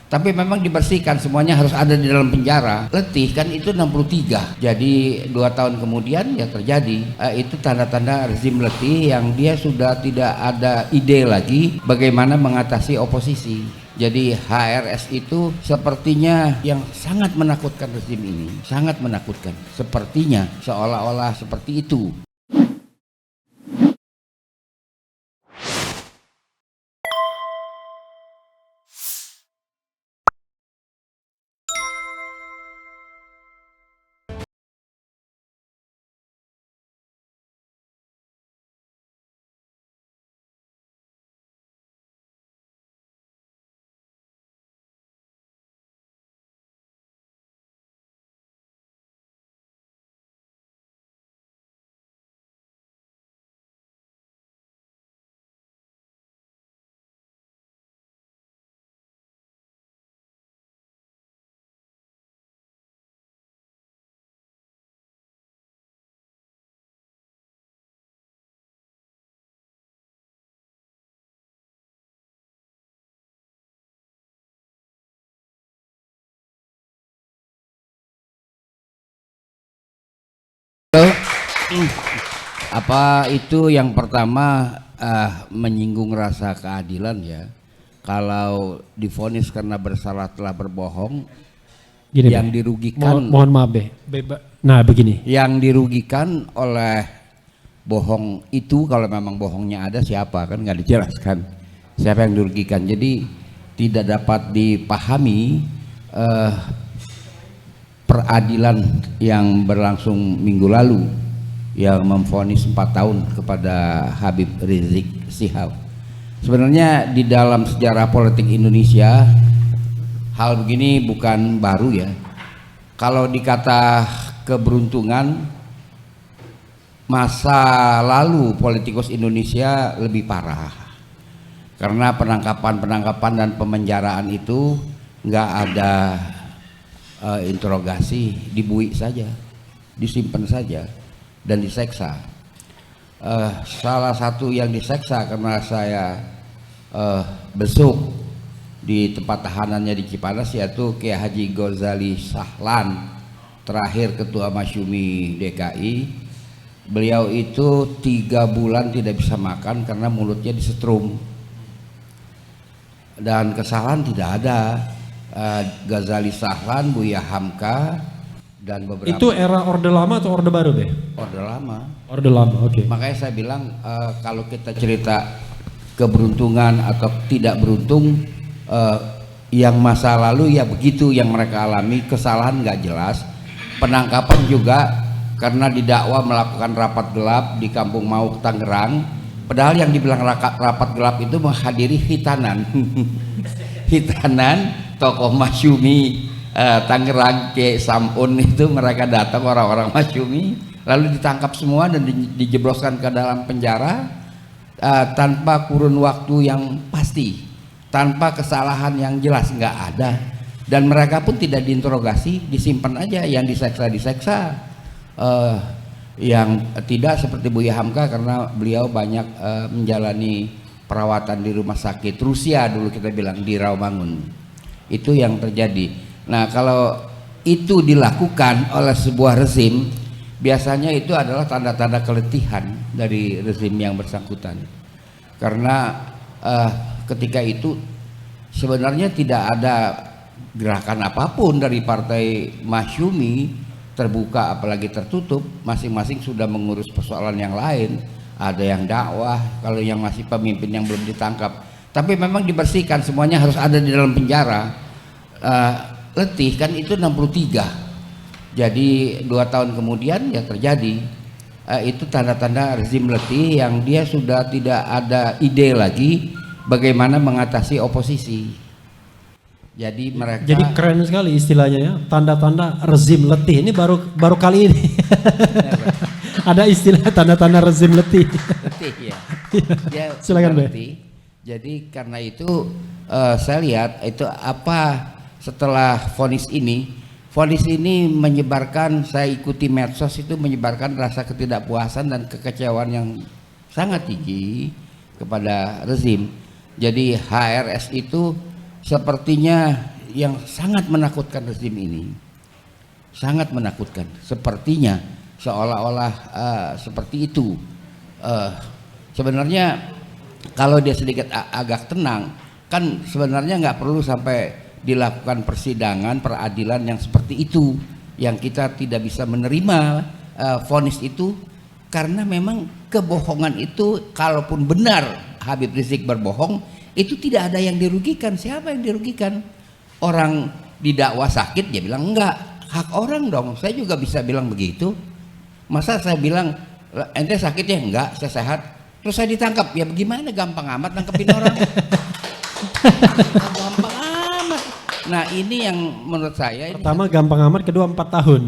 Tapi memang dibersihkan, semuanya harus ada di dalam penjara. Letih kan itu 63. Jadi 2 tahun kemudian ya terjadi. Itu tanda-tanda rezim letih yang dia sudah tidak ada ide lagi bagaimana mengatasi oposisi. Jadi HRS itu sepertinya yang sangat menakutkan rezim ini, sangat menakutkan. Sepertinya seolah-olah seperti itu. Apa itu yang pertama menyinggung rasa keadilan ya. Kalau divonis karena bersalah telah berbohong, gini, yang dirugikan mohon maaf nah begini, yang dirugikan oleh bohong itu, kalau memang bohongnya ada siapa kan nggak dijelaskan siapa yang dirugikan. Jadi tidak dapat dipahami peradilan yang berlangsung minggu lalu yang memvonis 4 tahun kepada Habib Rizik Syihab. Sebenarnya di dalam sejarah politik Indonesia hal begini bukan baru ya. Kalau dikata keberuntungan, masa lalu politikus Indonesia lebih parah karena penangkapan dan pemenjaraan itu nggak ada interogasi, dibuik saja, disimpan saja dan diseksa. Salah satu yang diseksa karena saya besuk di tempat tahanannya di Cipanas, yaitu Kiai Haji Ghazali Sahlan, terakhir Ketua Masyumi DKI. Beliau itu 3 bulan tidak bisa makan karena mulutnya disetrum, dan kesalahan tidak ada. Ghazali Sahlan, Buya Hamka, dan beberapa. Itu era Orde Lama atau Orde Baru deh? Orde Lama. Orde Lama, oke. Makanya saya bilang kalau kita cerita keberuntungan atau tidak beruntung, yang masa lalu ya begitu yang mereka alami, kesalahan nggak jelas. Penangkapan juga karena didakwa melakukan rapat gelap di Kampung Mauk, Tangerang, padahal yang dibilang rapat gelap itu menghadiri hitanan hitanan tokoh Masyumi Tangerang, Kiai Samun, itu mereka datang orang-orang Masyumi, lalu ditangkap semua dan dijebloskan ke dalam penjara tanpa kurun waktu yang pasti, tanpa kesalahan yang jelas, nggak ada. Dan mereka pun tidak diinterogasi, disimpan aja. Yang diseksa yang tidak seperti Buya Hamka karena beliau banyak menjalani perawatan di rumah sakit Rusia dulu, kita bilang di Rawamangun. Itu yang terjadi. Nah, kalau itu dilakukan oleh sebuah rezim, biasanya itu adalah tanda-tanda keletihan dari rezim yang bersangkutan. Karena ketika itu sebenarnya tidak ada gerakan apapun dari partai Masyumi, terbuka apalagi tertutup, masing-masing sudah mengurus persoalan yang lain. Ada yang dakwah, kalau yang masih pemimpin yang belum ditangkap. Tapi memang dibersihkan, semuanya harus ada di dalam penjara. Letih kan itu 63. Jadi 2 tahun kemudian ya terjadi. Itu tanda-tanda rezim letih yang dia sudah tidak ada ide lagi bagaimana mengatasi oposisi. Jadi mereka. Jadi keren sekali istilahnya ya, tanda-tanda rezim letih. Ini baru kali ini. Ada istilah tanda-tanda rezim letih. Letih ya. Dia silakan Be. Jadi karena itu saya lihat itu apa setelah vonis ini menyebarkan, saya ikuti medsos itu menyebarkan rasa ketidakpuasan dan kekecewaan yang sangat tinggi kepada rezim. Jadi HRS itu sepertinya yang sangat menakutkan rezim ini, sangat menakutkan. Sepertinya seolah-olah seperti itu. Sebenarnya kalau dia sedikit agak tenang, kan sebenarnya nggak perlu sampai dilakukan persidangan peradilan yang seperti itu, yang kita tidak bisa menerima vonis itu, karena memang kebohongan itu, kalaupun benar Habib Rizik berbohong, itu tidak ada yang dirugikan. Siapa yang dirugikan? Orang didakwa sakit, dia bilang enggak, hak orang dong. Saya juga bisa bilang begitu. Masa saya bilang ente sakit ya? Enggak, saya sehat. Terus saya ditangkap, ya bagaimana? Gampang amat nangkepin orang. Gampang amat. Nah ini yang menurut saya, pertama gampang amat, kedua 4 tahun.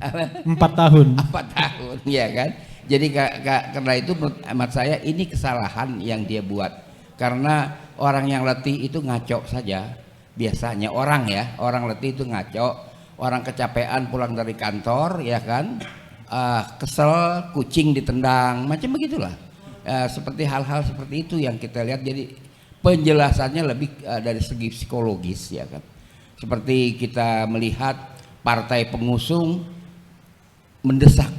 4 tahun. 4 tahun, ya kan. Jadi karena itu menurut hemat saya ini kesalahan yang dia buat. Karena orang yang letih itu ngaco saja. Biasanya orang letih itu ngaco. Orang kecapean pulang dari kantor, ya kan, kesel, kucing ditendang, macam begitulah. Seperti hal-hal seperti itu yang kita lihat. Jadi penjelasannya lebih dari segi psikologis, ya kan. Seperti kita melihat partai pengusung mendesak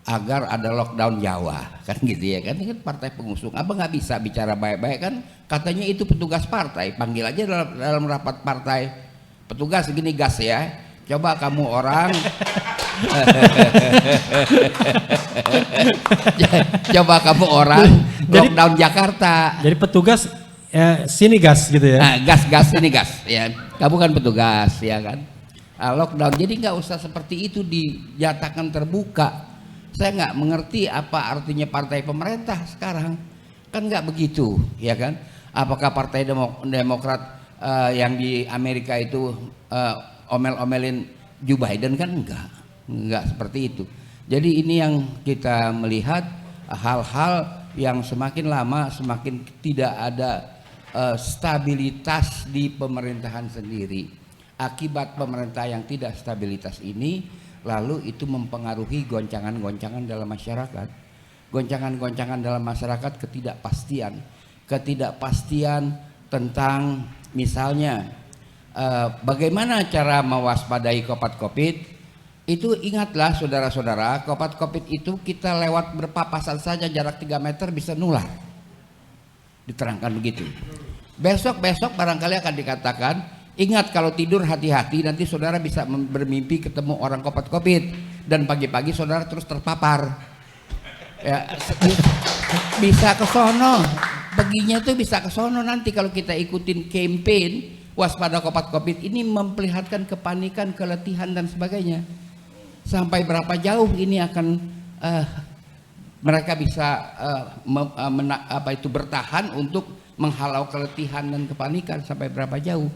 agar ada lockdown Jawa, kan gitu ya kan. Ini kan partai pengusung, apa nggak bisa bicara baik-baik kan? Katanya itu petugas partai, panggil aja dalam rapat partai, petugas segini gas ya, coba kamu orang coba kamu orang lockdown Jakarta. Jadi petugas sini gas gitu ya. Nah, gas ini gas ya, kamu kan petugas ya kan. Lockdown, jadi nggak usah seperti itu dinyatakan terbuka. Saya nggak mengerti apa artinya partai pemerintah sekarang, kan nggak begitu ya kan. Apakah partai Demokrat yang di Amerika itu omel-omelin Joe Biden? Kan enggak seperti itu. Jadi ini yang kita melihat hal-hal yang semakin lama semakin tidak ada stabilitas di pemerintahan sendiri. Akibat pemerintah yang tidak stabilitas ini, lalu itu mempengaruhi goncangan-goncangan dalam masyarakat. Goncangan-goncangan dalam masyarakat, ketidakpastian tentang misalnya bagaimana cara mewaspadai Covid. Itu ingatlah saudara-saudara, Covid itu kita lewat berpapasan saja jarak 3 meter bisa nular. Diterangkan begitu. Besok barangkali akan dikatakan, ingat kalau tidur hati-hati, nanti saudara bisa bermimpi ketemu orang Covid dan pagi-pagi saudara terus terpapar. Ya, bisa ke sono, perginya tuh bisa ke sono nanti kalau kita ikutin campaign waspada Covid ini, memperlihatkan kepanikan, keletihan dan sebagainya. Sampai berapa jauh ini akan mereka bisa bertahan untuk menghalau keletihan dan kepanikan, sampai berapa jauh?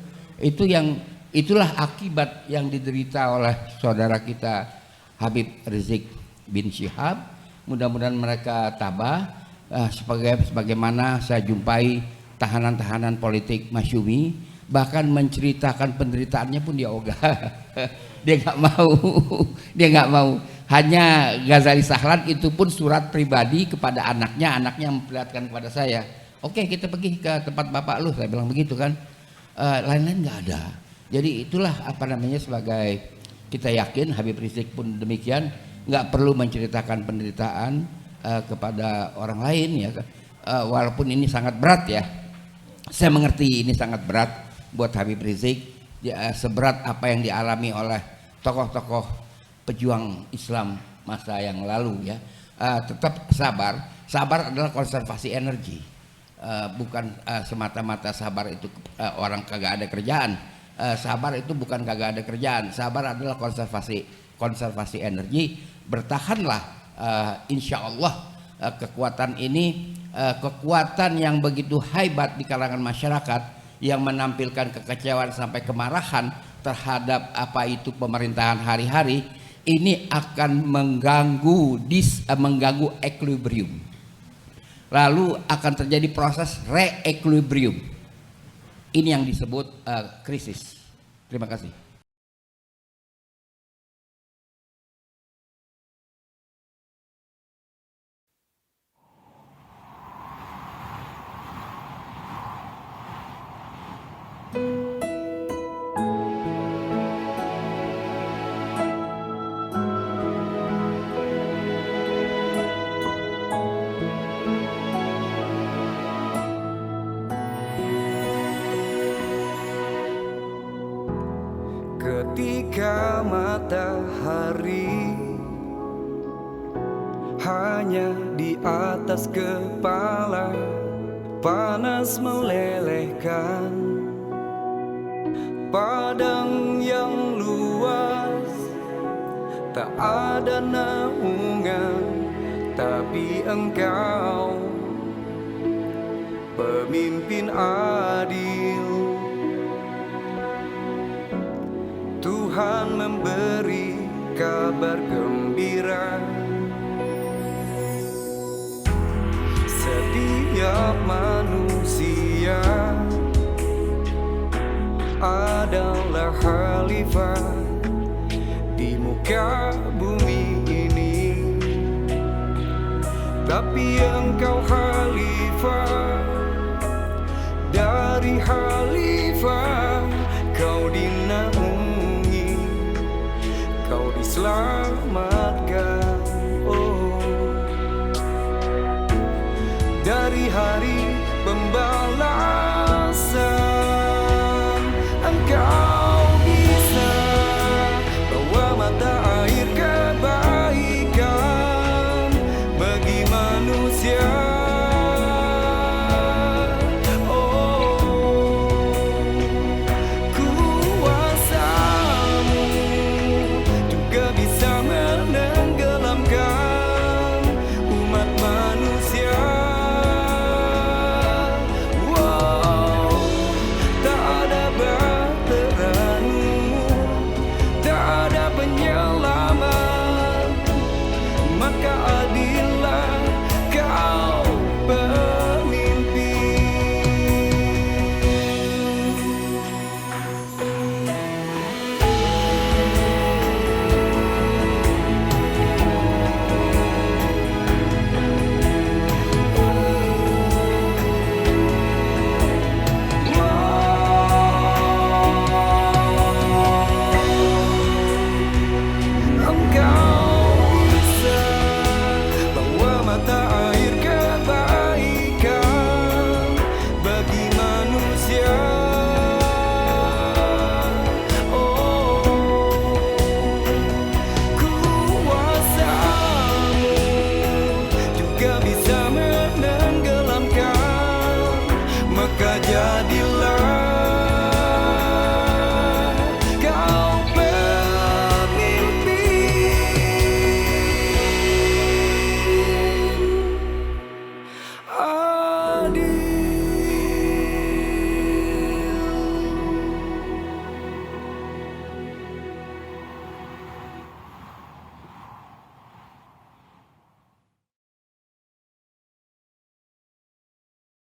Itulah akibat yang diderita oleh saudara kita Habib Rizik bin Syihab. Mudah-mudahan mereka tabah. Sebagaimana saya jumpai tahanan-tahanan politik Masyumi, bahkan menceritakan penderitaannya pun dia ogah. Dia nggak mau. Hanya Ghazali Sahlan itu pun surat pribadi kepada anaknya memperlihatkan kepada saya. Oke, kita pergi ke tempat bapak lu, saya bilang begitu kan. Lain-lain nggak ada. Jadi itulah sebagai kita yakin Habib Rizik pun demikian, nggak perlu menceritakan penderitaan kepada orang lain ya. Walaupun ini sangat berat ya, saya mengerti ini sangat berat buat Habib Rizik, seberat apa yang dialami oleh tokoh-tokoh pejuang Islam masa yang lalu ya. Tetap sabar adalah konservasi energi. Bukan semata-mata sabar itu orang kagak ada kerjaan. Sabar itu bukan kagak ada kerjaan. Sabar adalah konservasi energi. Bertahanlah, insya Allah kekuatan ini kekuatan yang begitu hebat di kalangan masyarakat, yang menampilkan kekecewaan sampai kemarahan terhadap apa itu pemerintahan hari-hari, ini akan mengganggu equilibrium. Lalu akan terjadi proses re-equilibrium. Ini yang disebut krisis. Terima kasih. ketika matahari hanya di atas kepala, panas melelehkan. Padang yang luas, tak ada naungan, tapi Engkau pemimpin adil. Tuhan memberi kabar gembira. Setiap manusia adalah khalifah di muka bumi ini, tapi Engkau khalifah dari khalifah. Kau dinaungi, Kau diselamatkan.